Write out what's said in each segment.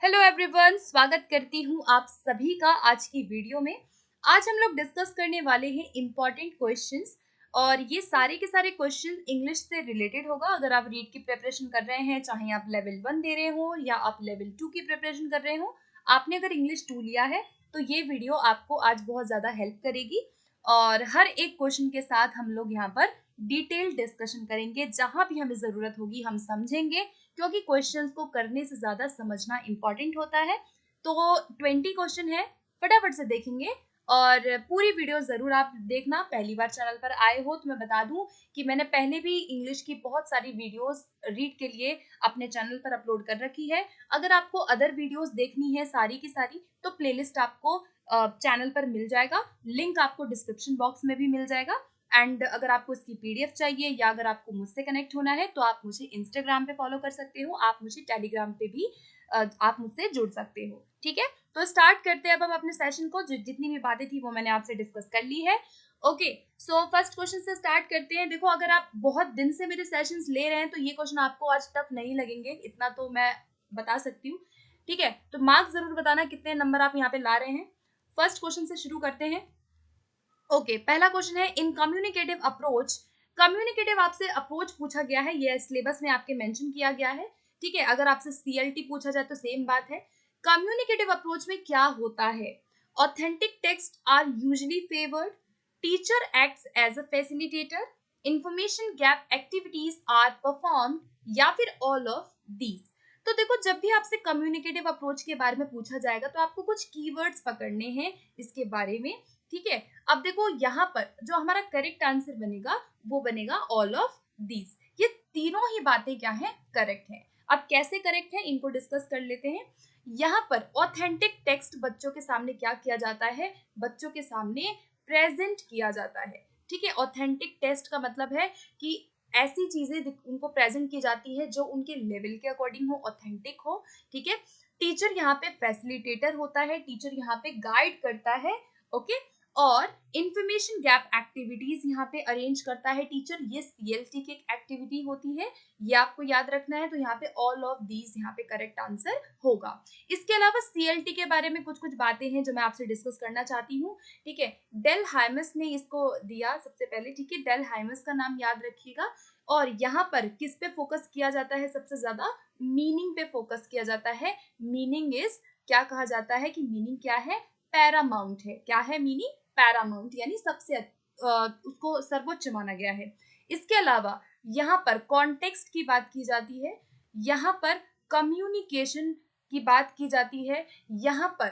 Hello everyone, स्वागत करती हूँ आप सभी का आज की वीडियो में। आज हम लोग डिस्कस करने वाले हैं इम्पॉर्टेंट क्वेश्चंस और ये सारे के सारे क्वेश्चन इंग्लिश से रिलेटेड होगा। अगर आप रीड की प्रिपरेशन कर रहे हैं, चाहे आप लेवल 1 दे रहे हो या आप लेवल 2 की प्रिपरेशन कर रहे हो, आपने अगर इंग्लिश 2 लिया है तो ये वीडियो आपको आज बहुत ज़्यादा हेल्प करेगी। और हर एक क्वेश्चन के साथ हम लोग यहाँ पर डिटेल डिस्कशन करेंगे, जहाँ भी हमें ज़रूरत होगी हम समझेंगे, क्योंकि क्वेश्चंस को करने से ज्यादा समझना इंपॉर्टेंट होता है। तो 20 क्वेश्चन है, फटाफट से देखेंगे और पूरी वीडियो जरूर आप देखना। पहली बार चैनल पर आए हो तो मैं बता दूं कि मैंने पहले भी इंग्लिश की बहुत सारी वीडियोस रीड के लिए अपने चैनल पर अपलोड कर रखी है। अगर आपको अदर वीडियोस देखनी है सारी की सारी, तो प्लेलिस्ट आपको चैनल पर मिल जाएगा, लिंक आपको डिस्क्रिप्शन बॉक्स में भी मिल जाएगा। एंड अगर आपको इसकी पीडीएफ चाहिए या अगर आपको मुझसे कनेक्ट होना है तो आप मुझे इंस्टाग्राम पे फॉलो कर सकते हो, आप मुझे टेलीग्राम पे भी आप मुझसे जुड़ सकते हो। ठीक है, तो स्टार्ट करते हैं अब हम अपने सेशन को। जितनी भी बातें थी वो मैंने आपसे डिस्कस कर ली है। ओके, सो फर्स्ट क्वेश्चन से स्टार्ट करते हैं। देखो, अगर आप बहुत दिन से मेरे सेशंस ले रहे हैं तो ये क्वेश्चन आपको आज टफ नहीं लगेंगे, इतना तो मैं बता सकती हूँ। ठीक है, तो मार्क्स जरूर बताना कितने नंबर आप यहाँ पे ला रहे हैं। फर्स्ट क्वेश्चन से शुरू करते हैं। ओके, पहला क्वेश्चन है इन कम्युनिकेटिव अप्रोच। कम्युनिकेटिव आपसे अप्रोच पूछा गया है, ये सिलेबस में आपके मेंशन किया गया है। ठीक है, अगर आपसे सीएलटी पूछा जाए तो सेम बात है। कम्युनिकेटिव अप्रोच में क्या होता है? Authentic text are usually favoured, teacher acts as a facilitator, information gap activities are performed, या फिर ऑल ऑफ दीज। तो देखो, जब भी आपसे कम्युनिकेटिव अप्रोच के बारे में पूछा जाएगा तो आपको कुछ कीवर्ड्स पकड़ने हैं इसके बारे में। ठीक है, अब देखो यहाँ पर जो हमारा करेक्ट आंसर बनेगा वो बनेगा ऑल ऑफ दीज। ये तीनों ही बातें क्या है? करेक्ट है। अब कैसे करेक्ट है इनको डिस्कस कर लेते हैं। यहाँ पर ऑथेंटिक टेक्स्ट बच्चों के सामने क्या किया जाता है? बच्चों के सामने प्रेजेंट किया जाता है। ठीक है, ऑथेंटिक टेक्स्ट का मतलब है कि ऐसी चीजें उनको प्रेजेंट की जाती है जो उनके लेवल के अकॉर्डिंग हो, ऑथेंटिक हो। ठीक है, टीचर यहाँ पे फैसिलिटेटर होता है, टीचर यहाँ पे गाइड करता है। ओके, और इंफॉर्मेशन गैप एक्टिविटीज यहाँ पे अरेंज करता है टीचर, ये सीएलटी की एक्टिविटी होती है, ये आपको याद रखना है। तो यहाँ पे ऑल ऑफ दीज यहाँ पे करेक्ट आंसर होगा। इसके अलावा सीएलटी के बारे में कुछ कुछ बातें हैं जो मैं आपसे डिस्कस करना चाहती हूँ। ठीक है, डेल हाइमस ने इसको दिया सबसे पहले। ठीक है, डेल हाइमस का नाम याद रखिएगा। और यहाँ पर किस पे फोकस किया जाता है? सबसे ज्यादा मीनिंग पे फोकस किया जाता है। मीनिंग इज, क्या कहा जाता है कि मीनिंग क्या है? पैरामाउंट है। क्या है मीनिंग? पैरामाउंट, यानी सबसे उसको सर्वोच्च माना गया है। इसके अलावा यहाँ पर कॉन्टेक्स्ट की बात की जाती है, यहाँ पर कम्युनिकेशन की बात की जाती है, यहाँ पर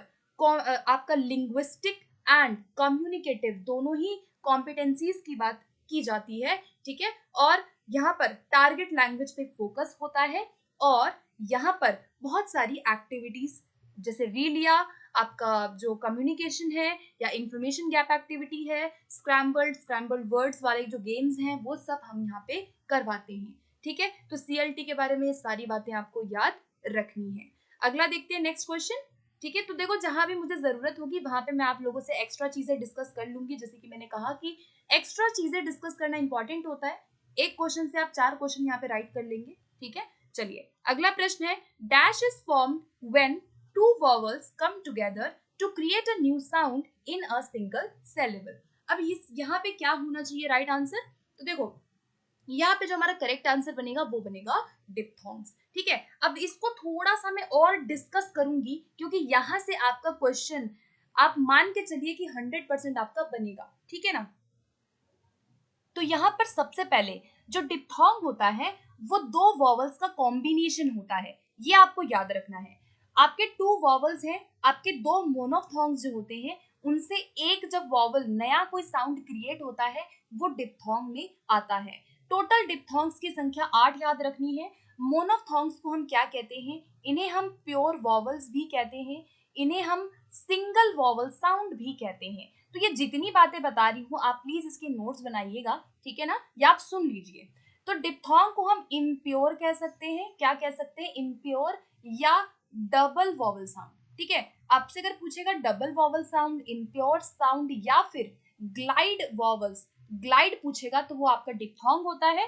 आपका लिंग्विस्टिक एंड कम्युनिकेटिव दोनों ही कॉम्पिटेंसीज की बात की जाती है। ठीक है, और यहाँ पर टारगेट लैंग्वेज पे फोकस होता है, और यहाँ पर बहुत सारी एक्टिविटीज जैसे रीलिया, आपका जो कम्युनिकेशन है या इंफॉर्मेशन गैप एक्टिविटी है, स्क्रैम्बल्ड वर्ड्स वाले जो गेम्स हैं, वो सब हम यहाँ पे करवाते हैं। ठीक है, तो सीएलटी के बारे में सारी बातें आपको याद रखनी है। अगला देखते हैं, नेक्स्ट क्वेश्चन। ठीक है, तो देखो, जहां भी मुझे जरूरत होगी वहां पे मैं आप लोगों से एक्स्ट्रा चीजें डिस्कस कर लूंगी। जैसे कि मैंने कहा कि एक्स्ट्रा चीजें डिस्कस करना इंपॉर्टेंट होता है। एक क्वेश्चन से आप 4 क्वेश्चन यहाँ पे राइट कर लेंगे। ठीक है, चलिए अगला प्रश्न है, dash is formed when two vowels come together to create a new sound in a single syllable। अब इस यहाँ पे क्या होना चाहिए राइट आंसर? तो देखो, यहाँ पे जो हमारा करेक्ट आंसर बनेगा वो बनेगा डिप्थॉन्ग्स। ठीक है, अब इसको थोड़ा सा मैं और डिस्कस करूंगी क्योंकि यहाँ से आपका क्वेश्चन आप मान के चलिए कि 100% आपका बनेगा। ठीक है ना। तो यहाँ पर सबसे पहले जो डिप्थॉन्ग होता है वो 2 वॉवल्स का कॉम्बिनेशन होता है, ये आपको याद रखना है। आपके 2 वॉवल्स हैं, आपके 2 मोनोफथॉन्ग्स जो होते हैं, उनसे एक जब वॉवल नया कोई साउंड क्रिएट होता है वो डिप्थॉन्ग में आता है। टोटल डिप्थॉन्ग्स की संख्या 8 याद रखनी है। मोनोफथॉन्ग्स को हम क्या कहते हैं? इन्हें हम प्योर वॉवल्स भी कहते हैं, इन्हें हम सिंगल वॉवल साउंड भी कहते हैं। तो ये जितनी बातें बता रही हूँ आप प्लीज इसके नोट्स बनाइएगा, ठीक है ना, या आप सुन लीजिए। तो डिप्थॉन्ग को हम इम्प्योर कह सकते हैं, क्या कह सकते हैं? इम्प्योर या डबल वॉवल साउंड। ठीक है, आपसे अगर पूछेगा double vowel sound, impure sound या फिर ग्लाइड वॉवल्स, ग्लाइड पूछेगा तो वो आपका डिप्थॉन्ग होता है।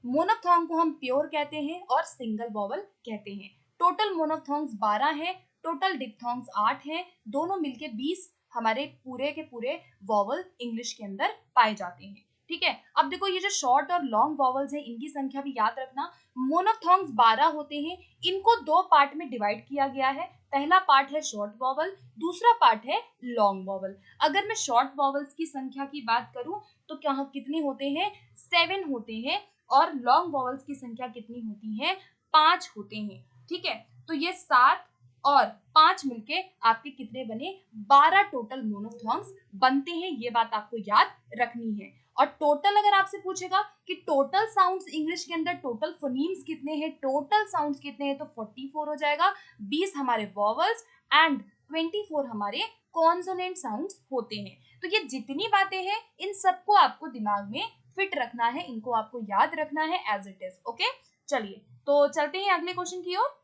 मोनोफथॉन्ग को हम प्योर कहते हैं और सिंगल वॉवल कहते हैं। टोटल मोनोफ्थोंग्स 12 हैं, टोटल डिप्थोंग्स 8 हैं, दोनों मिलके 20 हमारे पूरे के पूरे वॉवल इंग्लिश के अंदर पाए जाते हैं। ठीक है, अब देखो ये जो शॉर्ट और लॉन्ग वॉवल्स हैं इनकी संख्या भी याद रखना। मोनोफ्थोंग्स 12 होते हैं, इनको दो पार्ट में डिवाइड किया गया है। पहला पार्ट है शॉर्ट वॉवल, दूसरा पार्ट है लॉन्ग वॉवल। अगर मैं शॉर्ट वॉवल्स की संख्या की बात करूं तो क्या कितने होते हैं, 7 होते हैं, और लॉन्ग वॉवल्स की संख्या कितनी होती है, 5 होते हैं। ठीक है, तो ये 7 और 5 मिलके आपके कितने बने, 12 टोटल मोनोफ्थोंग्स बनते हैं। ये बात आपको याद रखनी है। और टोटल अगर आपसे पूछेगा कि टोटल साउंड्स इंग्लिश के अंदर टोटल फोनीम्स कितने हैं, टोटल साउंड्स कितने हैं, तो 44 हो जाएगा। 20 हमारे वॉवल्स एंड 24 हमारे कॉन्सोनेंट साउंड्स होते हैं। तो ये जितनी बातें हैं इन सबको आपको दिमाग में फिट रखना है, इनको आपको याद रखना है एज इट इज। ओके, चलिए तो चलते हैं अगले क्वेश्चन की ओर।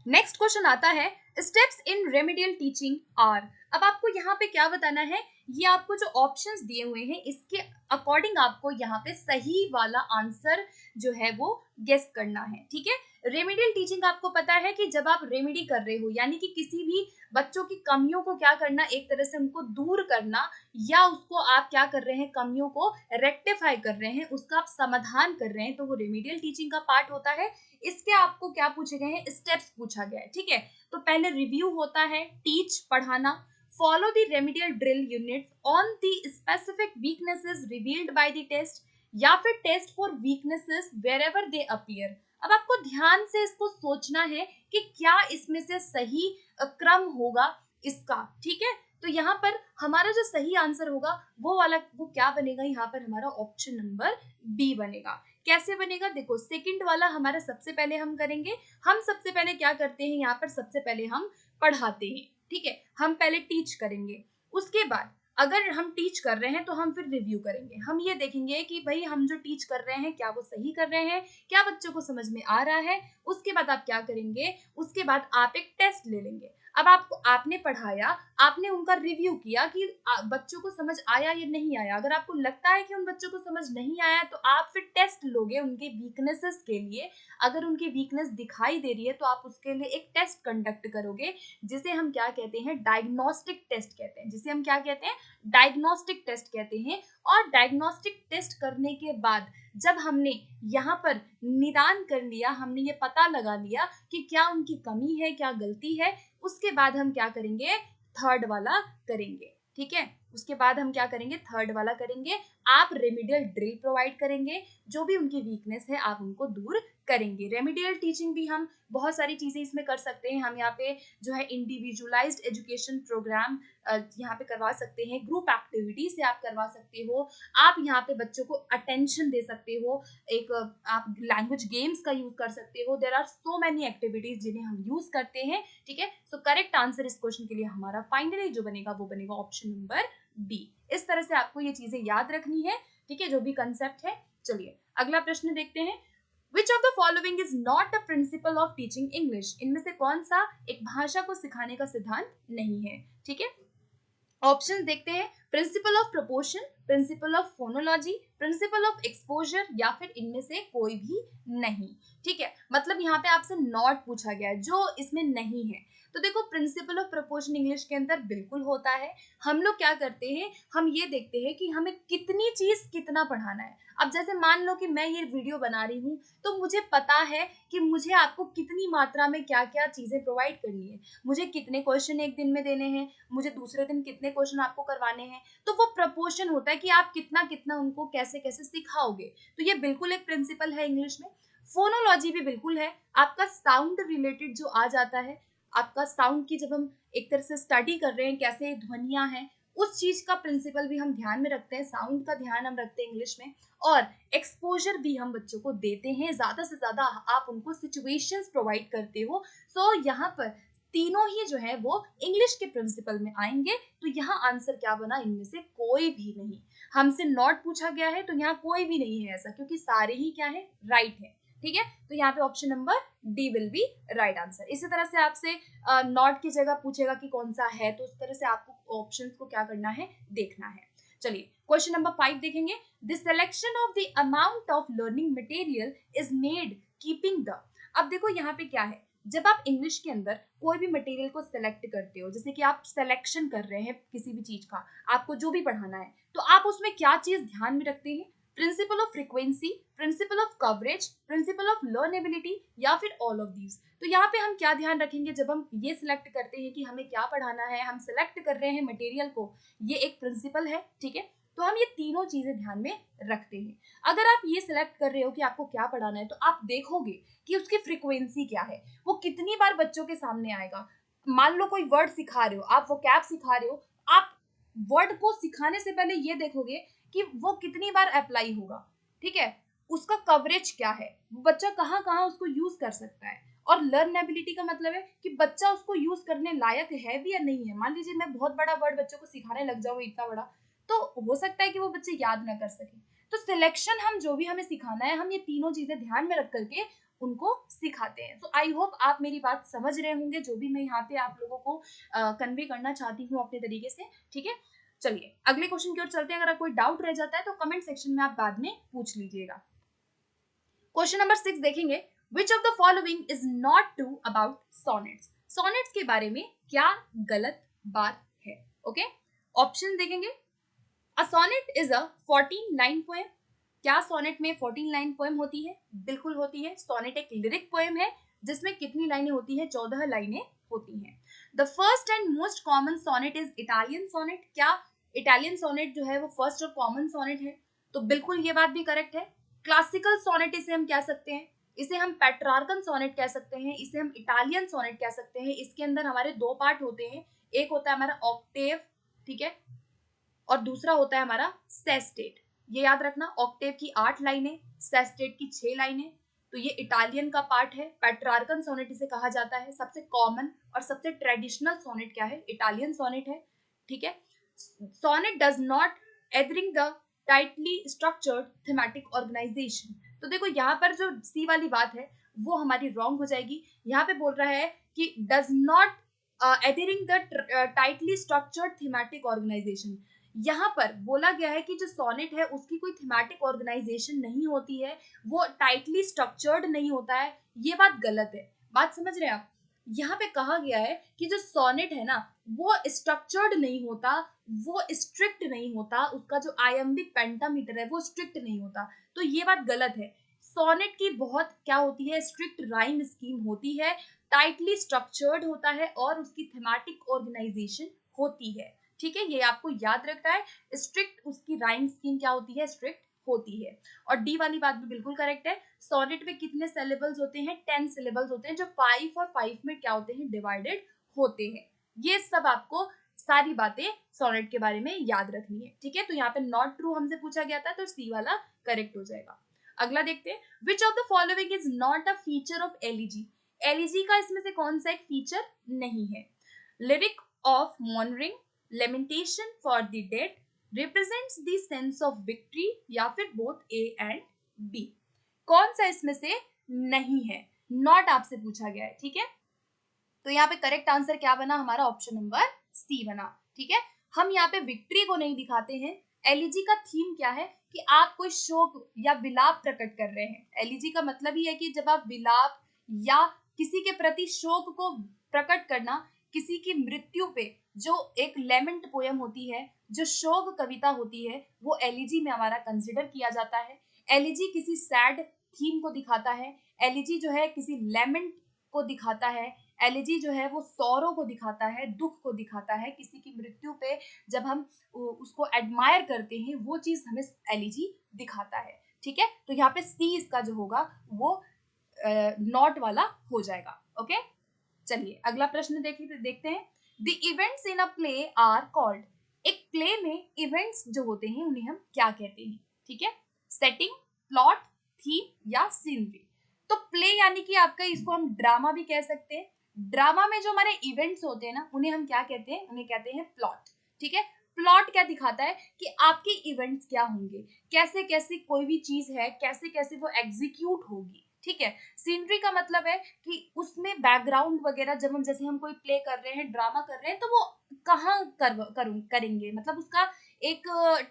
नेक्स्ट क्वेश्चन आता है, steps in remedial teaching are. अब आपको यहाँ पे क्या बताना है, ये आपको जो ऑप्शंस दिए हुए हैं इसके अकॉर्डिंग आपको यहाँ पे सही वाला आंसर जो है वो गेस करना है। ठीक है, रेमेडियल टीचिंग आपको पता है कि जब आप रेमेडी कर रहे हो यानी कि किसी भी बच्चों की कमियों को क्या करना, एक तरह से उनको दूर करना, या उसको आप क्या कर रहे हैं, कमियों को रेक्टिफाई कर रहे हैं, उसका आप समाधान कर रहे हैं, तो वो रेमेडियल टीचिंग का पार्ट होता है। इसके आपको क्या पूछे गए हैं, स्टेप्स पूछा गया है। ठीक है, तो पहले रिव्यू होता है, टीच पढ़ाना, follow the remedial drill units on the specific weaknesses revealed by the test, या फिर test for weaknesses wherever they appear. अब आपको ध्यान से इसको सोचना है कि क्या इसमें से सही क्रम होगा इसका। ठीक है, तो यहाँ पर हमारा जो सही आंसर होगा वो वाला वो क्या बनेगा, यहाँ पर हमारा ऑप्शन नंबर बी बनेगा। कैसे बनेगा, देखो सेकंड वाला हमारा सबसे पहले हम करेंगे, हम सबसे पहले क्या करते हैं, यहाँ पर सबसे पहले हम पढ़ाते हैं। ठीक है, हम पहले टीच करेंगे, उसके बाद अगर हम टीच कर रहे हैं तो हम फिर रिव्यू करेंगे। हम ये देखेंगे कि भाई हम जो टीच कर रहे हैं क्या वो सही कर रहे हैं, क्या बच्चों को समझ में आ रहा है। उसके बाद आप क्या करेंगे, उसके बाद आप एक टेस्ट ले लेंगे। अब आपने पढ़ाया, आपने उनका रिव्यू किया कि बच्चों को समझ आया या नहीं आया। अगर आपको लगता है कि उन बच्चों को समझ नहीं आया तो आप फिर टेस्ट लोगे उनके वीकनेसेस के लिए। अगर उनकी वीकनेस दिखाई दे रही है तो आप उसके लिए एक टेस्ट कंडक्ट करोगे, जिसे हम क्या कहते हैं, डायग्नोस्टिक टेस्ट कहते हैं, जिसे हम क्या कहते हैं, डायग्नोस्टिक टेस्ट कहते हैं। और डायग्नोस्टिक टेस्ट करने के बाद जब हमने यहाँ पर निदान कर लिया, हमने ये पता लगा लिया कि क्या उनकी कमी है, क्या गलती है, उसके बाद हम क्या करेंगे, थर्ड वाला करेंगे। ठीक है, उसके बाद हम क्या करेंगे, थर्ड वाला करेंगे। आप रेमेडियल ड्रिल प्रोवाइड करेंगे, जो भी उनकी वीकनेस है आप उनको दूर करेंगे। रेमेडियल टीचिंग भी हम बहुत सारी चीजें इसमें कर सकते हैं। हम यहाँ पे जो है इंडिविजुअलाइज्ड एजुकेशन प्रोग्राम यहाँ पे करवा सकते हैं, ग्रुप एक्टिविटी से आप करवा सकते हो, आप यहाँ पे बच्चों को अटेंशन दे सकते हो, एक आप लैंग्वेज गेम्स का यूज कर सकते हो। There are so many activities जिन्हें हम यूज करते हैं। ठीक है, सो करेक्ट आंसर इस क्वेश्चन के लिए हमारा फाइनली जो बनेगा वो बनेगा ऑप्शन नंबर बी। इस तरह से आपको ये चीजें याद रखनी है। ठीक है, जो भी कंसेप्ट है। चलिए अगला प्रश्न देखते हैं। Which of the following is not a principle of teaching English? इनमें से कौन सा एक भाषा को सिखाने का सिद्धांत नहीं है। ठीक है, ऑप्शन देखते हैं, principle of proportion, principle of phonology, principle of exposure, या फिर इनमें से कोई भी नहीं। ठीक है, मतलब यहाँ पे आपसे नॉट पूछा गया है, जो इसमें नहीं है। तो देखो प्रिंसिपल ऑफ प्रोपोर्शन इंग्लिश के अंदर बिल्कुल होता है। हम लोग क्या करते हैं, हम ये देखते हैं कि हमें कितनी चीज कितना पढ़ाना है। अब जैसे मान लो कि मैं ये वीडियो बना रही हूँ तो मुझे पता है कि मुझे आपको कितनी मात्रा में क्या क्या चीजें प्रोवाइड करनी है, मुझे कितने क्वेश्चन एक दिन में देने हैं, मुझे दूसरे दिन कितने क्वेश्चन आपको करवाने हैं। तो वो प्रपोर्शन होता है कि आप कितना कितना उनको कैसे कैसे सिखाओगे। तो ये बिल्कुल एक प्रिंसिपल है इंग्लिश में। फोनोलॉजी भी बिल्कुल है, आपका साउंड रिलेटेड जो आ जाता है, आपका साउंड की जब हम एक तरह से स्टडी कर रहे हैं कैसे ध्वनियां हैं, उस चीज का प्रिंसिपल भी हम ध्यान में रखते हैं, साउंड का ध्यान हम रखते हैं इंग्लिश में। और एक्सपोजर भी हम बच्चों को देते हैं, ज्यादा से ज्यादा आप उनको सिचुएशंस प्रोवाइड करते हो। सो यहाँ पर तीनों ही जो है वो इंग्लिश के प्रिंसिपल में आएंगे। तो यहाँ आंसर क्या बना, इनमें से कोई भी नहीं। हमसे नॉट पूछा गया है तो यहाँ कोई भी नहीं है ऐसा, क्योंकि सारे ही क्या है, राइट है। ठीक है, तो यहाँ पे option number D will be right answer. इसी तरह से आपसे नॉट की जगह पूछेगा कि कौन सा है, तो उस तरह से आपको ऑप्शंस को क्या करना है, देखना है। चलिए क्वेश्चन नंबर 5 देखेंगे। The selection of the amount of learning material is made keeping the. अब देखो यहाँ पे क्या है, जब आप इंग्लिश के अंदर कोई भी मटेरियल को सेलेक्ट करते हो, जैसे कि आप सिलेक्शन कर रहे हैं किसी भी चीज का, आपको जो भी पढ़ाना है, तो आप उसमें क्या चीज ध्यान में रखते हैं? Principle of frequency, principle of coverage, principle of लर्नेबिलिटी, या फिर ऑल ऑफ दीज। तो यहाँ पे हम क्या ध्यान रखेंगे जब हम ये सिलेक्ट करते हैं कि हमें क्या पढ़ाना है, हम सिलेक्ट कर रहे हैं मटेरियल को, ये एक प्रिंसिपल है, ठीक है, तो हम ये तीनों चीजें ध्यान में रखते हैं। अगर आप ये सिलेक्ट कर रहे हो कि आपको क्या पढ़ाना है, तो आप देखोगे कि उसकी फ्रीक्वेंसी क्या है, वो कितनी बार बच्चों के सामने आएगा। मान लो कोई वर्ड सिखा रहे हो, आप वो कैप सिखा रहे हो, आप वर्ड को सिखाने से पहले ये देखोगे कि वो कितनी बार अप्लाई होगा, ठीक है, उसका कवरेज क्या है, बच्चा कहाँ कहाँ उसको यूज कर सकता है, और लर्नेबिलिटी का मतलब है कि बच्चा उसको यूज करने लायक है भी या नहीं है। मान लीजिए मैं बहुत बड़ा वर्ड बच्चों को सिखाने लग जाऊँ इतना बड़ा, तो हो सकता है कि वो बच्चे याद ना कर सके। तो सिलेक्शन, हम जो भी हमें सिखाना है, हम ये तीनों चीजें ध्यान में रख करके उनको सिखाते हैं। तो आई होप आप मेरी बात समझ रहे होंगे, जो भी मैं यहाँ पे आप लोगों को कन्वे करना चाहती हूँ अपने तरीके से, ठीक है। चलिए अगले क्वेश्चन की ओर चलते हैं। अगर कोई डाउट रह जाता है तो कमेंट सेक्शन में आप बाद में पूछ लीजिएगा। क्वेश्चन नंबर 6 देखेंगे, which of the following is not true about sonnets. Sonnets के बारे में क्या गलत बात है? ओके, ऑप्शन देखेंगे। A sonnet is a 14 line poem. क्या सोनेट में 14 लाइन पोएम होती है? बिल्कुल होती है। सोनेट एक लिरिक पोएम है जिसमें कितनी लाइनें होती है? 14 लाइनें होती हैं। The first and most common sonnet is Italian sonnet. क्या इटालियन सोनेट जो है वो फर्स्ट और कॉमन सोनेट है? तो बिल्कुल ये बात भी करेक्ट है। क्लासिकल सोनेट इसे हम कह सकते हैं, इसे हम पेट्रार्कन सोनेट कह सकते हैं, इसे हम इटालियन सोनेट कह सकते हैं। इसके अंदर हमारे दो पार्ट होते हैं, एक होता है हमारा ऑक्टेव, ठीक है, और दूसरा होता है हमारा सेस्टेट। ये याद रखना, ऑक्टेव की 8 लाइनें, सेस्टेट की 6 लाइनें। तो ये इटालियन का पार्ट है। पेट्रार्कन सोनेट इसे कहा जाता है। सबसे कॉमन और सबसे ट्रेडिशनल सोनेट क्या है? इटालियन सोनेट है, ठीक है। Sonnet does not adhering the tightly structured thematic organisation. तो देखो यहाँ पर जो सी वाली बात है वो हमारी रॉन्ग हो जाएगी। यहाँ पे बोल रहा है कि does not adhering the tightly structured thematic organisation. यहाँ पर बोला गया है कि जो सोनेट है उसकी कोई थीमेटिक ऑर्गेनाइजेशन नहीं होती है, वो टाइटली स्ट्रक्चर्ड नहीं होता है। ये बात गलत है। बात समझ रहे हैं आप? यहाँ पे कहा गया है कि जो सोनेट है ना वो स्ट्रक्चर्ड नहीं होता, वो स्ट्रिक्ट नहीं होता, उसका जो आयम्बिक पेंटामीटर है वो स्ट्रिक्ट नहीं होता। तो ये बात गलत है। सोनेट की बहुत क्या होती है? स्ट्रिक्ट राइम स्कीम होती है, टाइटली स्ट्रक्चर्ड होता है, और उसकी थीमेटिक ऑर्गेनाइजेशन होती है, ठीक है। ये आपको याद रखना है। स्ट्रिक्ट उसकी राइम स्कीम क्या होती है? स्ट्रिक्ट होती है। और डी वाली बात भी बिल्कुल करेक्ट है। सोनेट में कितने सिलेबल्स होते हैं? 10 सिलेबल्स होते हैं, जो 5 और 5 में क्या होते हैं? डिवाइडेड होते हैं। ये सब आपको सारी बातें सोनेट के बारे में याद रखनी है, ठीक है। तो यहाँ पे नॉट ट्रू हमसे पूछा गया था, तो सी वाला करेक्ट हो जाएगा। अगला देखते हैं, which of the following is not a feature of elegy. Elegy का इसमें से कौन सा एक फीचर नहीं है? Lyric of morning, lamentation for the dead, represents the sense of victory, या फिर बोथ ए एंड बी। कौन सा इसमें से नहीं है? नॉट आपसे पूछा गया है, ठीक है। तो यहाँ पे करेक्ट आंसर क्या बना? हमारा ऑप्शन नंबर सी बना, ठीक है। हम यहाँ पे विक्ट्री को नहीं दिखाते हैं। एलिजी का थीम क्या है? कि आप कोई शोक या विलाप प्रकट कर रहे हैं। एलिजी का मतलब ही है कि जब आप विलाप या किसी के प्रति शोक को प्रकट करना, किसी की मृत्यु पे जो एक लेमेंट पोयम होती है, जो शोक कविता होती है, वो एलिजी में हमारा कंसिडर किया जाता है। एलिजी किसी सैड थीम को दिखाता है। एलिजी जो है किसी लेमेंट को दिखाता है। एलिजी जो है वो सौरों को दिखाता है, दुख को दिखाता है। किसी की मृत्यु पे जब हम उसको एडमायर करते हैं, वो चीज हमें एलिजी दिखाता है, ठीक है। तो यहाँ पे सी इसका जो होगा वो नॉट वाला हो जाएगा, ओके। चलिए अगला प्रश्न देखते हैं। The events in a play are called. एक प्ले में इवेंट्स जो होते हैं उन्हें हम क्या कहते हैं? ठीक है, सेटिंग, प्लॉट, थीम, या सीनरी। तो प्ले यानी कि आपका, इसको हम ड्रामा भी कह सकते हैं। ड्रामा में जो हमारे इवेंट्स होते हैं ना, उन्हें हम क्या कहते हैं? उन्हें कहते हैं प्लॉट, ठीक है। प्लॉट क्या दिखाता है? कि आपके इवेंट्स क्या होंगे, कैसे कैसे कोई भी चीज है, कैसे कैसे वो एग्जीक्यूट होगी, ठीक है। सीनरी का मतलब है कि उसमें बैकग्राउंड वगैरह, जब हम जैसे हम कोई प्ले कर रहे हैं, ड्रामा कर रहे हैं, तो वो कहाँ करेंगे, मतलब उसका एक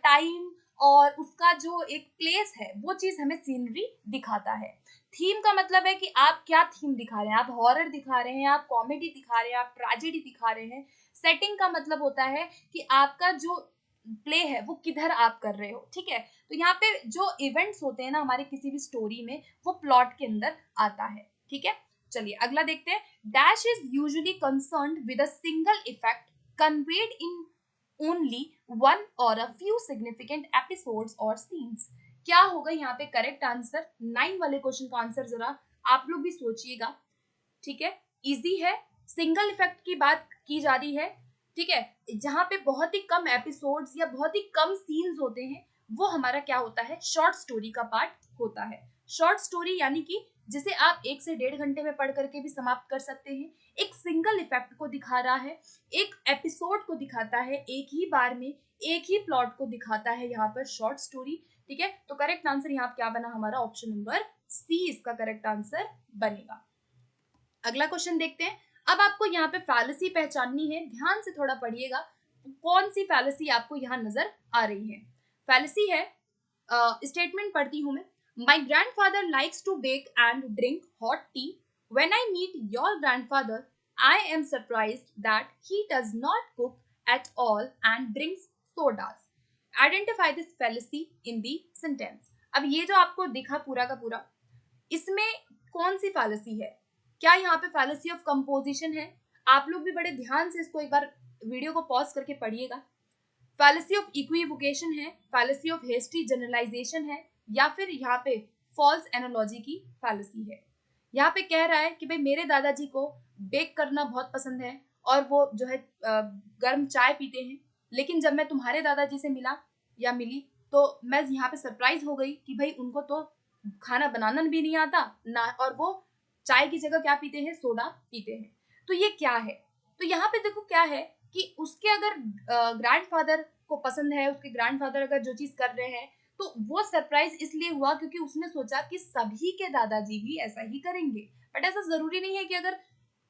टाइम और उसका जो एक प्लेस है वो चीज हमें सीनरी दिखाता है। थीम का मतलब है कि आप क्या थीम दिखा रहे हैं, आप हॉरर दिखा रहे हैं, आप कॉमेडी दिखा रहे हैं, आप ट्रेजेडी दिखा रहे हैं। सेटिंग का मतलब होता है कि आपका जो प्ले है वो किधर आप कर रहे हो, ठीक है। तो यहाँ पे जो इवेंट्स होते हैं ना हमारे किसी भी स्टोरी में, वो प्लॉट के अंदर आता है, ठीक है। चलिए अगला देखते हैं। Dash is usually concerned with a single effect conveyed in only one और अ फ्यू सिग्निफिकेंट एपिसोड्स और सीन्स। क्या होगा यहाँ पे करेक्ट आंसर? 9 वाले क्वेश्चन का आंसर जरा आप लोग भी सोचिएगा, ठीक है। इजी है, सिंगल इफेक्ट की बात की जा रही है, ठीक है। जहां पे बहुत ही कम एपिसोड्स या बहुत ही कम सीन्स होते हैं, वो हमारा क्या होता है, शॉर्ट स्टोरी का पार्ट होता है। शॉर्ट स्टोरी यानी कि जिसे आप 1 से 1.5 घंटे में पढ़ करके भी समाप्त कर सकते हैं। एक सिंगल इफेक्ट को दिखा रहा है, एक एपिसोड को दिखाता है, एक ही बार में एक ही प्लॉट को दिखाता है यहाँ पर शॉर्ट स्टोरी, ठीक है। तो करेक्ट आंसर यहाँ क्या बना हमारा? ऑप्शन नंबर सी इसका करेक्ट आंसर बनेगा। अगला क्वेश्चन देखते हैं। अब आपको यहाँ पे फैलेसी पहचाननी है, ध्यान से थोड़ा पढ़िएगा कौन सी फैलेसी आपको यहाँ नजर आ रही है। फैलेसी है, स्टेटमेंट पढ़ती हूं मैं। My grandfather likes to bake and drink hot tea. When I meet your grandfather I am surprised that he does not cook at all and drinks sodas. Identify this fallacy in the sentence. अब ये जो आपको दिखा पूरा का पूरा, इसमें कौन सी फैलेसी है? क्या यहाँ पे फैलेसी ऑफ कंपोजिशन है? आप लोग भी बड़े ध्यान से इसको एक बार वीडियो को पॉज करके पढ़िएगा। फैलेसी ऑफ इक्विवोकेशन है, फैलेसी ऑफ हेस्टी जनरलाइजेशन है, या फिर यहाँ पे फॉल्स एनालॉजी की फैलेसी है। यहाँ पे कह रहा है कि भाई मेरे दादाजी को बेक करना बहुत पसंद है और वो जो है गर्म चाय पीते हैं, लेकिन जब मैं तुम्हारे दादाजी से मिला या मिली तो मैं यहाँ पे सरप्राइज हो गई कि भाई उनको तो खाना बनाना भी नहीं आता ना, और वो चाय की जगह क्या पीते हैं, सोडा पीते हैं। तो ये क्या है? तो यहाँ पे देखो क्या है कि उसके अगर ग्रैंडफादर को पसंद है, उसके ग्रैंडफादर अगर जो चीज कर रहे हैं, तो वो सरप्राइज इसलिए हुआ क्योंकि उसने सोचा कि सभी के दादाजी भी ऐसा ही करेंगे। बट ऐसा जरूरी नहीं है कि अगर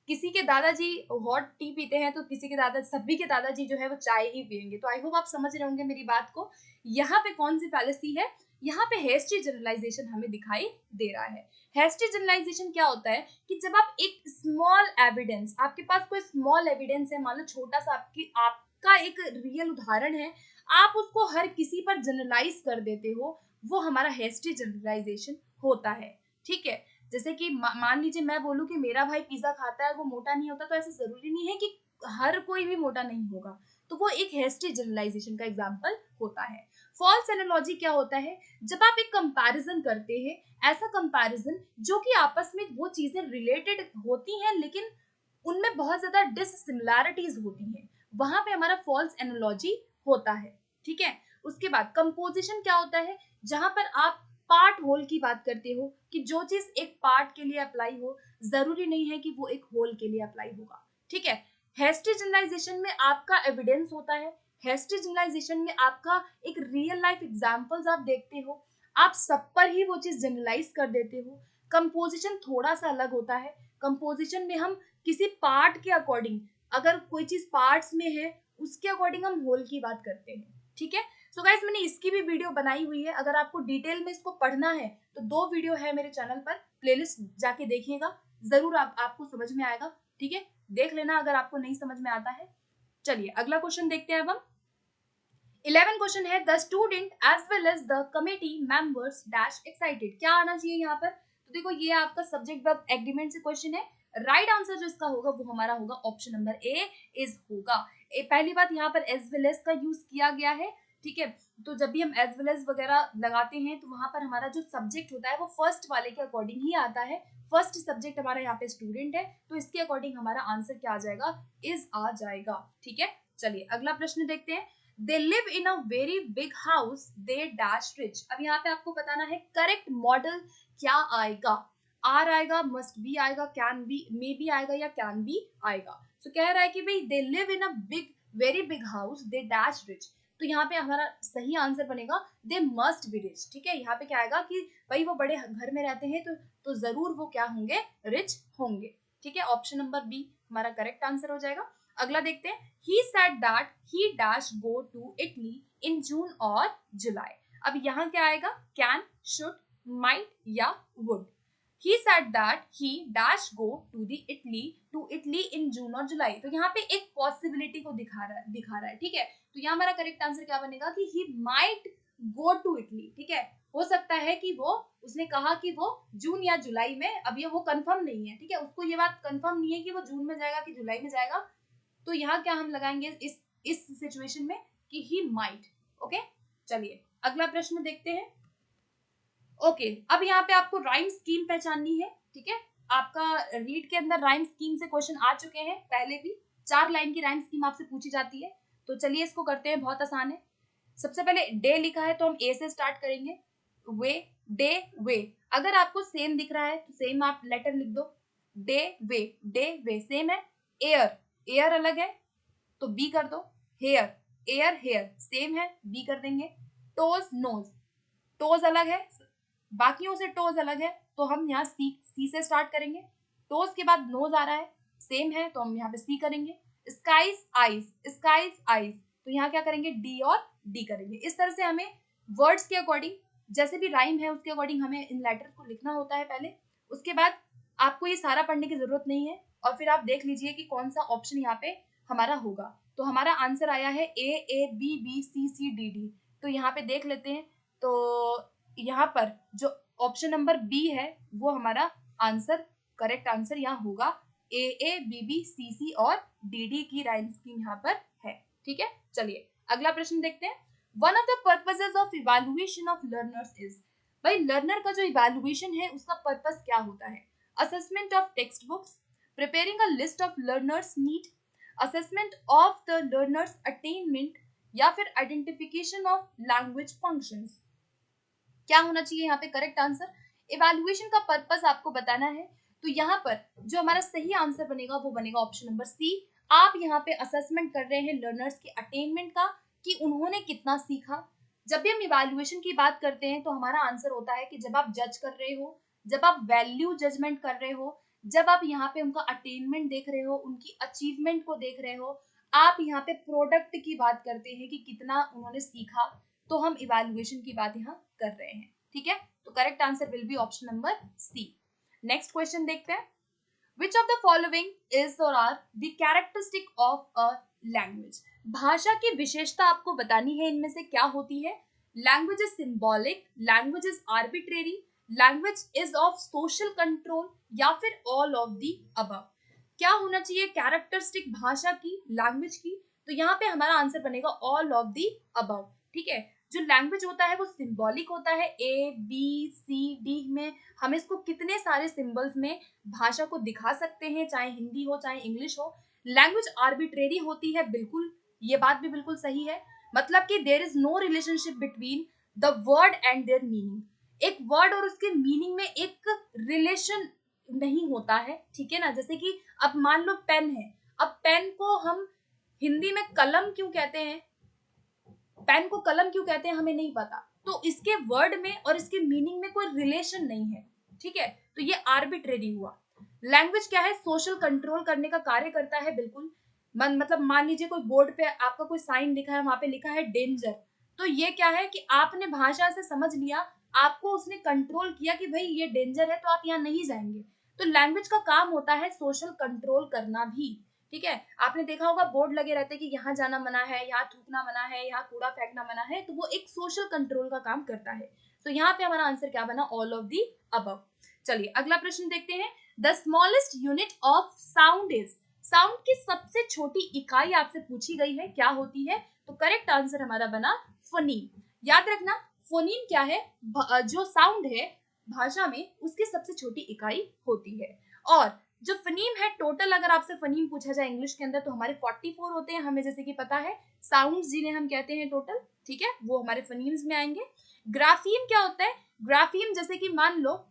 किसी के दादाजी हॉट टी पीते हैं तो किसी के दादा सभी के दादाजी जो है वो चाय ही पियेंगे। तो आई होप आप समझ रहे होंगे मेरी बात को। यहाँ पे कौन सी फैलेसी है? यहाँ पे हेस्टी जनरलाइजेशन हमें दिखाई दे रहा है। हेस्टी जनरलाइजेशन क्या होता है कि जब आप एक स्मॉल एविडेंस, आपके पास कोई स्मॉल एविडेंस है, मान लो छोटा सा आपका एक रियल उदाहरण है, आप उसको हर किसी पर जनरलाइज कर देते हो, वो हमारा हेस्टी जनरलाइजेशन होता है, ठीक है। जैसे कि मान लीजिए मैं बोलूं कि मेरा भाई पिज्जा खाता है वो मोटा नहीं होता, तो ऐसा जरूरी नहीं है कि हर कोई भी मोटा नहीं होगा। तो वो एक हेस्टी जनरलाइजेशन का एग्जांपल होता है। फॉल्स एनालॉजी क्या होता है? जब आप एक कंपैरिजन करते हैं, ऐसा कंपैरिजन जो कि आपस में वो चीजें रिलेटेड होती हैं लेकिन उनमें बहुत ज्यादा डिससिमिलैरिटीज होती हैं, वहां पे हमारा फॉल्स एनालॉजी होता है, ठीक है। उसके बाद कंपोजिशन क्या होता है? जहां पर आप पार्ट होल की बात करते हो कि जो चीज एक पार्ट के लिए अप्लाई हो, जरूरी नहीं है कि वो एक होल के लिए अप्लाई होगा, ठीक है। हेस्टी जनरलाइजेशन में आपका एविडेंस होता है, हेस्टी जनरलाइजेशन में आपका एक रियल लाइफ एग्जांपल्स आप देखते हो, आप सब पर ही वो चीज जनरलाइज कर देते हो। कंपोजिशन थोड़ा सा अलग होता है। कंपोजिशन में हम किसी पार्ट के अकॉर्डिंग, अगर कोई चीज पार्ट्स में है उसके अकॉर्डिंग हम होल की बात करते हैं, ठीक है। सो गाइस मैंने इसकी भी वीडियो बनाई हुई है, अगर आपको डिटेल में इसको पढ़ना है तो 2 वीडियो है मेरे चैनल पर, प्लेलिस्ट जाके देखिएगा, जरूर आपको समझ में आएगा, ठीक है। देख लेना अगर आपको नहीं समझ में आता है। चलिए अगला क्वेश्चन देखते हैं अब हम। 11 क्वेश्चन है, the student as well as the committee members dash excited. क्या आना चाहिए यहाँ पर? तो देखो ये आपका सब्जेक्ट वर्ब एग्रीमेंट से क्वेश्चन है। राइट आंसर जो इसका होगा वो हमारा होगा ऑप्शन नंबर ए इज होगा। पहली बात यहाँ पर एज वेल एज का यूज किया गया है, ठीक है। तो जब भी हम एज वेल एज वगैरह लगाते हैं तो वहां पर हमारा जो सब्जेक्ट होता है वो फर्स्ट वाले के अकॉर्डिंग ही आता है। फर्स्ट सब्जेक्ट हमारा यहाँ पे स्टूडेंट है, तो इसके अकॉर्डिंग हमारा आंसर क्या आ जाएगा? इज आ जाएगा, ठीक है। चलिए अगला प्रश्न देखते हैं। They live in a very big house they dash rich. अब यहाँ पे आपको बताना है करेक्ट मॉडल क्या आएगा। आर आएगा, मस्ट बी आएगा, कैन बी, मे बी आएगा या कैन बी आएगा। तो कह रहा है कि भाई they live in a big very big house they dash rich. तो यहाँ पे हमारा सही आंसर बनेगा दे मस्ट बी रिच, ठीक है। यहाँ पे क्या आएगा कि भाई वो बड़े घर में रहते हैं तो जरूर वो क्या होंगे? रिच होंगे, ठीक है। ऑप्शन नंबर बी हमारा करेक्ट आंसर हो जाएगा। अगला देखते हैं, he said that he dash go to Italy in जून और जुलाई। अब यहाँ क्या आएगा, कैन, शुड, माइट या would. He said that he dash go to Italy in जून और जुलाई। तो यहाँ पे एक पॉसिबिलिटी को दिखा रहा है, ठीक है। तो यहाँ हमारा करेक्ट आंसर क्या बनेगा कि he might go to Italy, ठीक है। हो सकता है कि वो, उसने कहा कि वो जून या जुलाई में, अब ये वो कंफर्म नहीं है, ठीक है, उसको ये बात कंफर्म नहीं है कि वो जून में जाएगा कि जुलाई में जाएगा। तो यहाँ क्या हम लगाएंगे इस सिचुएशन में कि he might। ओके, चलिए अगला प्रश्न देखते हैं। ओके, अब यहाँ पे आपको राइम स्कीम पहचाननी है, ठीक है। आपका रीड के अंदर राइम स्कीम से क्वेश्चन आ चुके हैं पहले भी, 4 लाइन की राइम स्कीम आपसे पूछी जाती है। तो चलिए इसको करते हैं, बहुत आसान है। सबसे पहले डे लिखा है तो हम ए से स्टार्ट करेंगे। वे, डे, वे। अगर आपको सेम दिख रहा है तो सेम आप लेटर लिख दो, डे वे सेम है। एयर, एयर अलग है तो बी कर दो। हेयर, एयर हेयर सेम है, बी कर देंगे। टोज, नोज, टोज अलग है, बाकियों से टोज अलग है, तो हम यहाँ सी से स्टार्ट करेंगे। टोज के बाद नोज आ रहा है, सेम है, तो हम यहाँ पे सी करेंगे। स्काइज, आइज, तो यहाँ क्या करेंगे, डी और डी करेंगे। इस तरह से हमें वर्ड्स के अकॉर्डिंग, जैसे भी राइम है उसके अकॉर्डिंग हमें इन लेटर्स को लिखना होता है पहले। उसके बाद आपको ये सारा पढ़ने की जरूरत नहीं है, और फिर आप देख लीजिए कि कौन सा ऑप्शन यहाँ पे हमारा होगा। तो हमारा आंसर आया है A B B C C D D. तो यहाँ पे देख लेते हैं, तो यहाँ पर जो ऑप्शन नंबर बी है वो हमारा आंसर, करेक्ट आंसर यहाँ होगा। ए बी बी सी सी और डी डी की राइम स्कीम यहाँ पर है, ठीक है। चलिए अगला प्रश्न देखते हैं। One of the purposes of evaluation of learners is, भाई लर्नर का जो इवैल्यूएशन है उसका पर्पस क्या होता है? Assessment of text books, preparing a list of learners need, assessment of the learners attainment, या फिर आइडेंटिफिकेशन ऑफ लैंग्वेज फंक्शंस। क्या होना चाहिए यहाँ पे करेक्ट आंसर? इवैल्यूएशन का पर्पस आपको बताना है, तो यहाँ पर जो हमारा सही आंसर बनेगा वो बनेगा ऑप्शन नंबर सी। आप यहाँ पे असेसमेंट कर रहे हैं लर्नर्स के अटेनमेंट का, कि उन्होंने कितना सीखा। जब भी हम इवैल्यूएशन की बात करते हैं तो हमारा आंसर होता है कि जब आप जज कर रहे हो, जब आप वैल्यू जजमेंट कर रहे हो, जब आप यहाँ पे उनका अटेनमेंट देख रहे हो, उनकी अचीवमेंट को देख रहे हो, आप यहाँ पे प्रोडक्ट की बात करते हैं कि कितना उन्होंने सीखा, तो हम इवैल्यूएशन की बात यहाँ कर रहे हैं, ठीक है। तो correct answer will be option number C. Next question देखते हैं। Which of the following is or are the characteristic of a language? भाषा की विशेषता आपको बतानी है, इनमें से क्या होती है? Language is symbolic, language is arbitrary, language is of social control, या फिर all of the above। क्या होना चाहिए कैरेक्टरिस्टिक भाषा की, लैंग्वेज की? तो यहाँ पे हमारा आंसर बनेगा ऑल ऑफ दी अबव, ठीक है। जो लैंग्वेज होता है वो सिंबॉलिक होता है, ए बी सी डी में हम इसको कितने सारे सिंबल्स में भाषा को दिखा सकते हैं, चाहे हिंदी हो चाहे इंग्लिश हो। लैंग्वेज आर्बिट्रेरी होती है, बिल्कुल ये बात भी बिल्कुल सही है, मतलब कि there is no relationship between the word and their meaning. एक वर्ड और उसके मीनिंग में एक रिलेशन नहीं होता है, ठीक है ना। जैसे कि अब मान लो पेन है, अब पेन को हम हिंदी में कलम क्यों कहते हैं, पेन को कलम क्यों कहते हैं हमें नहीं पता, तो इसके वर्ड में और इसके मीनिंग में कोई रिलेशन नहीं है, ठीक है। तो ये आर्बिट्रेरी हुआ। लैंग्वेज क्या है, सोशल कंट्रोल करने का कार्य करता है, बिल्कुल। मतलब मान लीजिए कोई बोर्ड पे आपका कोई साइन लिखा है, वहां पे लिखा है डेंजर, तो ये क्या है कि आपने भाषा से समझ लिया, आपको उसने कंट्रोल किया कि भाई ये डेंजर है तो आप यहाँ नहीं जाएंगे। तो लैंग्वेज का काम होता है सोशल कंट्रोल करना भी, ठीक है। आपने देखा होगा बोर्ड लगे रहते हैं कि यहाँ जाना मना है, यहाँ थूकना मना है, यहाँ कूड़ा फेंकना मना है, तो वो एक सोशल कंट्रोल का काम करता है। तो यहाँ पे हमारा आंसर क्या बना, ऑल ऑफ दी अबव। चलिए अगला प्रश्न देखते हैं। The smallest unit of sound is, sound की सबसे छोटी इकाई आपसे पूछी गई है, क्या होती है? तो करेक्ट आंसर हमारा बना फोनीम। याद रखना फोनीम क्या है, जो साउंड है भाषा में उसकी सबसे छोटी इकाई होती है। और जो फनीम है, टोटल अगर आपसे फनीम पूछा जाए इंग्लिश के अंदर तो हमारे 44 होते हैं, हमें जैसे कि पता है। साउंड्स जिन्हें हम कहते हैं टोटल, ठीक है, वो हमारे फनीम्स में आएंगे। ग्राफीम क्या होता है? ग्राफीम जैसे कि मान लो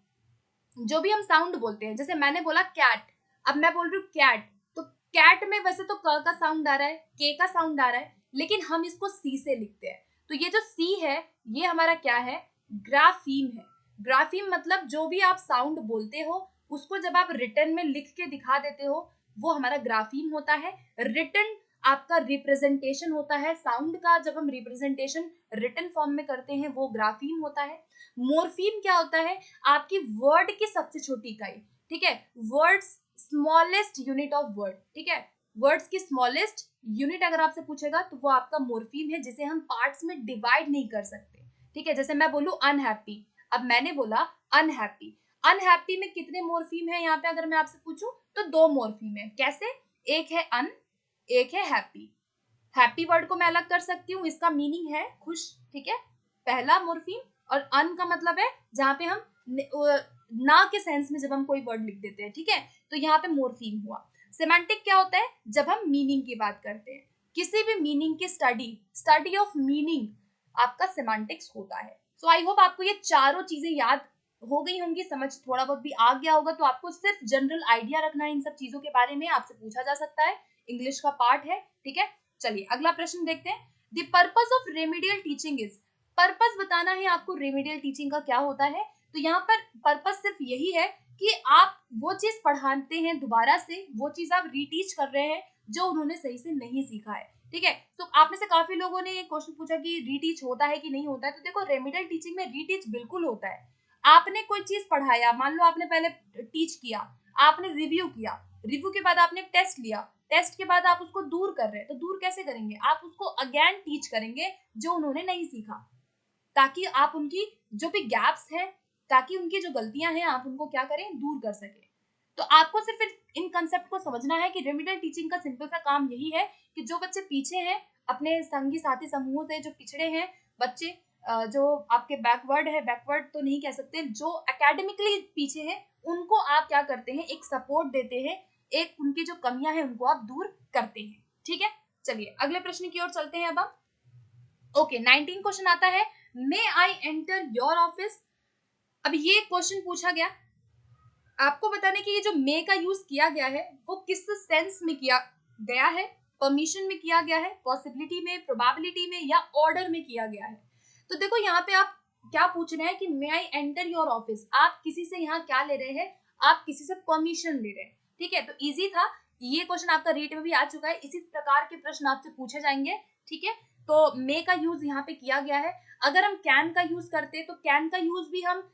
जो भी हम साउंड बोलते हैं, जैसे मैंने बोला कैट, अब मैं बोल रही हूँ कैट, तो कैट में वैसे तो क का साउंड आ रहा है, के का साउंड आ रहा है, लेकिन हम इसको सी से लिखते हैं। तो ये जो सी है ये हमारा क्या है, ग्राफीम है। ग्राफीम मतलब जो भी आप साउंड बोलते हो उसको जब आप रिटर्न में लिख के दिखा देते हो वो हमारा ग्राफीम होता है। रिटन आपका रिप्रेजेंटेशन होता है, साउंड का जब हम रिप्रेजेंटेशन रिटन फॉर्म में करते हैं वो ग्राफीम होता है। मोर्फीम क्या होता है, आपकी वर्ड की सबसे छोटी इकाई, ठीक है, words smallest unit of word, ठीक है, वर्ड्स की स्मॉलेस्ट यूनिट अगर आपसे पूछेगा तो वो आपका मोर्फीम है, जिसे हम पार्ट्स में डिवाइड नहीं कर सकते, ठीक है। जैसे मैं बोलूं अनहैप्पी, अब मैंने बोला अनहैप्पी, अनहैप्पी में कितने मोर्फीम है यहाँ पे अगर मैं आपसे पूछूं तो दो मोर्फीम है। कैसे, एक है अन, एक है हैप्पी। हैप्पी वर्ड को मैं अलग कर सकती हूँ, इसका मीनिंग है खुश, ठीक है, पहला मोर्फीम। और अन का मतलब है जहाँ पे हम ना के सेंस में जब हम कोई वर्ड लिख देते हैं, ठीक है, तो यहाँ पे मोर्फीम हुआ। सेमांटिक क्या होता है, जब हम मीनिंग की बात करते हैं, किसी भी मीनिंग की स्टडी ऑफ मीनिंग आपका सेमांटिक्स होता है। सो आई होप आपको ये चारों चीजें याद हो गई होंगी, समझ थोड़ा बहुत भी आ गया होगा। तो आपको सिर्फ जनरल आइडिया रखना है इन सब चीजों के बारे में, आपसे पूछा जा सकता है, इंग्लिश का पार्ट है, ठीक है। चलिए अगला प्रश्न देखते हैं। The purpose of remedial teaching is, purpose बताना है आपको रेमेडियल टीचिंग का क्या होता है। तो यहाँ पर पर्पस सिर्फ यही है कि आप वो चीज पढ़ाते हैं दोबारा से, वो चीज आप रीटीच कर रहे हैं जो उन्होंने सही से नहीं सीखा है, ठीक है। तो आप में से काफी लोगों ने ये क्वेश्चन पूछा कि रीटीच होता है कि नहीं होता है। तो देखो रेमेडियल टीचिंग में रीटीच बिल्कुल होता है। आपने कोई चीज पढ़ाया, मान लो आपने पहले टीच किया, आपने रिव्यू किया, रिव्यू के बाद आपने टेस्ट लिया, टेस्ट के बाद आप उसको दूर कर रहे हैं, तो दूर कैसे करेंगे, आप उसको अगेन टीच करेंगे जो उन्होंने नहीं सीखा, ताकि आप उनकी जो भी गैप्स हैं, ताकि उनकी जो गलतियां हैं आप उनको क्या करें, दूर कर सके। तो आपको सिर्फ इन कंसेप्ट को समझना है कि रेमेडियल टीचिंग का सिंपल सा काम यही है कि जो बच्चे पीछे हैं अपने संगी साथी समूह से, जो पिछड़े हैं बच्चे, जो आपके बैकवर्ड है, बैकवर्ड तो नहीं कह सकते, जो एकेडमिकली पीछे हैं, उनको आप क्या करते हैं, एक सपोर्ट देते हैं, एक उनकी जो कमियां हैं उनको आप दूर करते हैं, ठीक है। चलिए अगले प्रश्न की ओर चलते हैं अब हम। ओके 19 क्वेश्चन आता है, मे आई एंटर योर ऑफिस। अब ये क्वेश्चन पूछा गया, आपको बताने कि ये जो मे का यूज किया गया है वो किस सेंस में किया गया है, परमिशन में किया गया है, पॉसिबिलिटी में, प्रोबेबिलिटी में, या ऑर्डर में किया गया है। तो देखो यहाँ पे आप क्या पूछ रहे हैं कि मे आई एंटर योर ऑफिस, आप किसी से यहाँ क्या ले रहे हैं, आप किसी से परमिशन ले रहे हैं, ठीक है। तो इजी था, ये क्वेश्चन आपका रीट में भी आ चुका है, इसी प्रकार के प्रश्न आपसे पूछे जाएंगे, ठीक है। तो मे का यूज यहाँ पे किया गया है। अगर हम कैन का यूज करते हैं तो कैन का यूज भी हम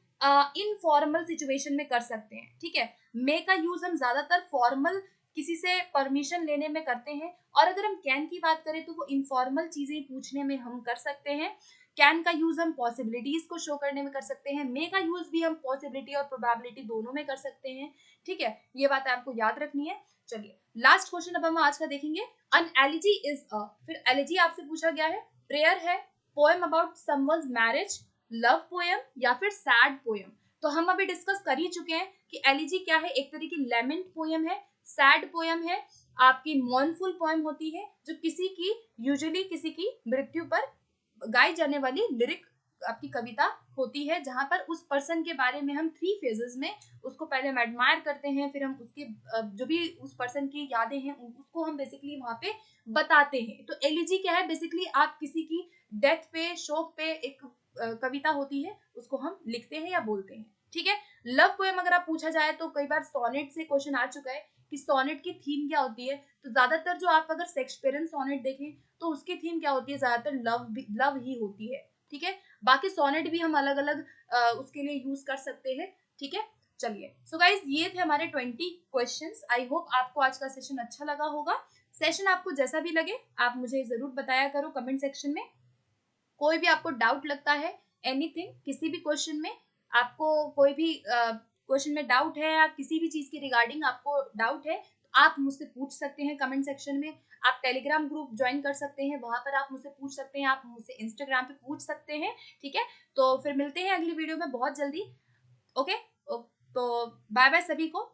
इनफॉर्मल सिचुएशन में कर सकते हैं, ठीक है। मे का यूज हम ज्यादातर फॉर्मल किसी से परमिशन लेने में करते हैं, और अगर हम कैन की बात करें तो वो इनफॉर्मल चीजें पूछने में हम कर सकते हैं। कैन का यूज हम पॉसिबिलिटीज को शो करने में कर सकते हैं, मे का यूज भी हम पॉसिबिलिटी और प्रोबेबिलिटी दोनों में कर सकते हैं, ठीक है। ये बात आपको याद रखनी है। चलिए लास्ट क्वेश्चन अब हम आज का देखेंगे। अन एलिजी इज अ, फिर एलिजी आपसे पूछा गया है, प्रेयर है, poem about someone's marriage, love poem, या फिर सैड पोएम। तो हम अभी डिस्कस कर ही चुके हैं कि एलिजी क्या है, एक तरह की लेमेंट पोएम है, सैड पोएम है, आपकी मॉर्नफुल पोएम होती है, जो किसी की यूजुअली किसी की मृत्यु पर गाई जाने वाली लिरिक आपकी कविता होती है, जहां पर उस पर्सन के बारे में हम 3 फेजेस में उसको पहले हम एडमायर करते हैं, फिर हम उसके जो भी उस पर्सन की यादें हैं उसको हम बेसिकली वहां पे बताते हैं। तो एलिजी क्या है, बेसिकली आप किसी की डेथ पे, शोक पे एक कविता होती है, उसको हम लिखते हैं या बोलते हैं, ठीक है। लव पोएम अगर आप पूछा जाए तो कई बार सोनेट से क्वेश्चन आ चुका है कि सोनेट की थीम क्या होती है। तो ज्यादातर जो आप अगर शेक्सपियरियन सोनेट देखें तो उसकी थीम क्या होती है, ज्यादातर लव ही होती है, ठीक है। बाकी सोनेट भी हम अलग अलग उसके लिए यूज कर सकते हैं, ठीक है। चलिए सो गाइज ये थे हमारे 20 क्वेश्चंस। आई होप आपको आज का सेशन अच्छा लगा होगा। सेशन आपको जैसा भी लगे आप मुझे जरूर बताया करो कमेंट सेक्शन में। कोई भी आपको डाउट लगता है, एनीथिंग, किसी भी क्वेश्चन में आपको कोई भी क्वेश्चन में डाउट है, या किसी भी चीज के रिगार्डिंग आपको डाउट है, तो आप मुझसे पूछ सकते हैं कमेंट सेक्शन में। आप टेलीग्राम ग्रुप ज्वाइन कर सकते हैं, वहां पर आप मुझसे पूछ सकते हैं, आप मुझसे इंस्टाग्राम पे पूछ सकते हैं, ठीक है। तो फिर मिलते हैं अगली वीडियो में बहुत जल्दी। ओके, तो बाय बाय सभी को।